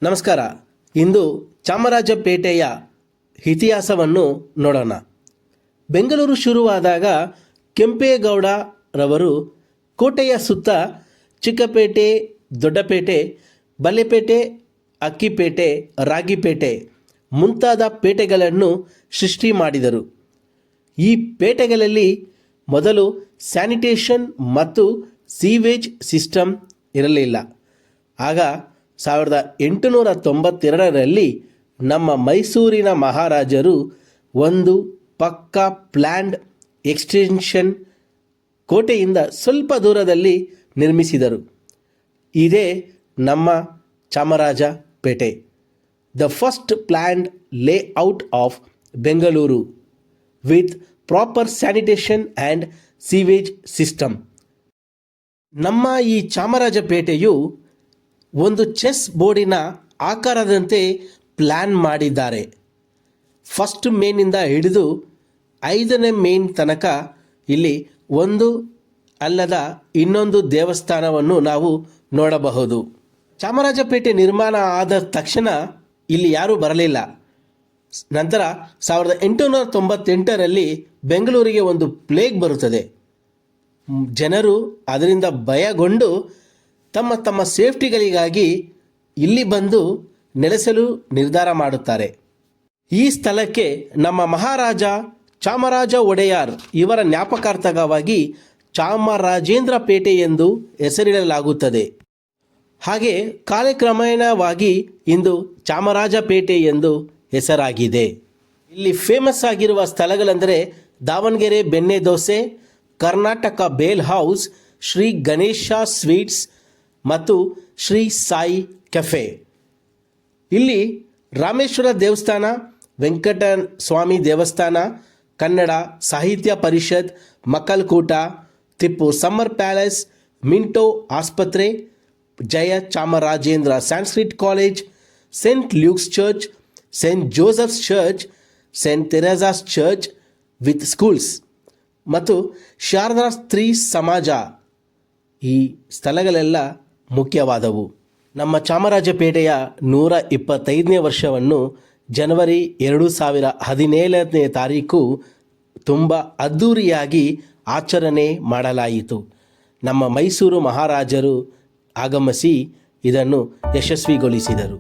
ನಮಸ್ಕಾರ. ಇಂದು ಚಾಮರಾಜಪೇಟೆಯ ಇತಿಹಾಸವನ್ನು ನೋಡೋಣ. ಬೆಂಗಳೂರು ಶುರುವಾದಾಗ ಕೆಂಪೇಗೌಡರವರು ಕೋಟೆಯ ಸುತ್ತ ಚಿಕ್ಕಪೇಟೆ, ದೊಡ್ಡಪೇಟೆ, ಬಲ್ಲೆಪೇಟೆ, ಅಕ್ಕಿಪೇಟೆ, ರಾಗಿಪೇಟೆ ಮುಂತಾದ ಪೇಟೆಗಳನ್ನು ಸೃಷ್ಟಿ ಮಾಡಿದರು. ಈ ಪೇಟೆಗಳಲ್ಲಿ ಮೊದಲು ಸ್ಯಾನಿಟೇಷನ್ ಮತ್ತು ಸೀವೇಜ್ ಸಿಸ್ಟಮ್ ಇರಲಿಲ್ಲ. ಆಗ 1892ರಲ್ಲಿ ನಮ್ಮ ಮೈಸೂರಿನ ಮಹಾರಾಜರು ಒಂದು ಪಕ್ಕಾ ಪ್ಲ್ಯಾಂಡ್ ಎಕ್ಸ್ಟೆನ್ಷನ್ ಕೋಟೆಯಿಂದ ಸ್ವಲ್ಪ ದೂರದಲ್ಲಿ ನಿರ್ಮಿಸಿದರು. ಇದೇ ನಮ್ಮ Chamarajpet, the first planned layout of Bengaluru with proper sanitation and sewage system. ನಮ್ಮ ಈ ಚಾಮರಾಜಪೇಟೆಯು ಒಂದು ಚೆಸ್ ಬೋರ್ಡಿನ ಆಕಾರದಂತೆ ಪ್ಲ್ಯಾನ್ ಮಾಡಿದ್ದಾರೆ. ಫಸ್ಟ್ ಮೇನಿಂದ ಹಿಡಿದು 5ನೇ ಮೇನ್ ತನಕ ಇಲ್ಲಿ ಒಂದು ಅಲ್ಲದ ಇನ್ನೊಂದು ದೇವಸ್ಥಾನವನ್ನು ನಾವು ನೋಡಬಹುದು. ಚಾಮರಾಜಪೇಟೆ ನಿರ್ಮಾಣ ಆದ ತಕ್ಷಣ ಇಲ್ಲಿ ಯಾರೂ ಬರಲಿಲ್ಲ. ನಂತರ 1898ರಲ್ಲಿ ಬೆಂಗಳೂರಿಗೆ ಒಂದು ಪ್ಲೇಗ್ ಬರುತ್ತದೆ. ಜನರು ಅದರಿಂದ ಭಯಗೊಂಡು ತಮ್ಮ ತಮ್ಮ ಸೇಫ್ಟಿಗಳಿಗಾಗಿ ಇಲ್ಲಿ ಬಂದು ನೆಲೆಸಲು ನಿರ್ಧಾರ ಮಾಡುತ್ತಾರೆ. ಈ ಸ್ಥಳಕ್ಕೆ ನಮ್ಮ ಮಹಾರಾಜ ಚಾಮರಾಜ ಒಡೆಯರ್ ಇವರ ಜ್ಞಾಪಕಾರ್ಥವಾಗಿ ಚಾಮರಾಜೇಂದ್ರ ಪೇಟೆ ಎಂದು ಹೆಸರಿಡಲಾಗುತ್ತದೆ. ಹಾಗೆ ಕಾಲಕ್ರಮೇಣವಾಗಿ ಇಂದು ಚಾಮರಾಜಪೇಟೆ ಎಂದು ಹೆಸರಾಗಿದೆ. ಇಲ್ಲಿ ಫೇಮಸ್ ಆಗಿರುವ ಸ್ಥಳಗಳೆಂದರೆ ದಾವಣಗೆರೆ ಬೆಣ್ಣೆ ದೋಸೆ, ಕರ್ನಾಟಕ ಬೇಲ್ ಹೌಸ್, ಶ್ರೀ ಗಣೇಶ ಸ್ವೀಟ್ಸ್ ಮತ್ತು ಶ್ರೀ ಸಾಯಿ ಕೆಫೆ. ಇಲ್ಲಿ ರಾಮೇಶ್ವರ ದೇವಸ್ಥಾನ, ವೆಂಕಟಸ್ವಾಮಿ ದೇವಸ್ಥಾನ, ಕನ್ನಡ ಸಾಹಿತ್ಯ ಪರಿಷತ್, ಮಕ್ಕಲ್ಕೂಟ, ಟಿಪ್ಪು ಸಮ್ಮರ್ ಪ್ಯಾಲೇಸ್, ಮಿಂಟೋ ಆಸ್ಪತ್ರೆ, Jaya Chamarajendra Sanskrit college, saint Luke's church, saint Joseph's church, saint Teresa's church with schools ಮತ್ತು ಶಾರದಾ ಸ್ತ್ರೀ ಸಮಾಜ. ಈ ಸ್ಥಳಗಳೆಲ್ಲ ಮುಖ್ಯವಾದವು. ನಮ್ಮ ಚಾಮರಾಜಪೇಟೆಯ 125ನೇ ವರ್ಷವನ್ನು ಜನವರಿ 2017ನೇ ತಾರೀಕು ತುಂಬ ಅದ್ಧೂರಿಯಾಗಿ ಆಚರಣೆ ಮಾಡಲಾಯಿತು. ನಮ್ಮ ಮೈಸೂರು ಮಹಾರಾಜರು ಆಗಮಿಸಿ ಇದನ್ನು ಯಶಸ್ವಿಗೊಳಿಸಿದರು.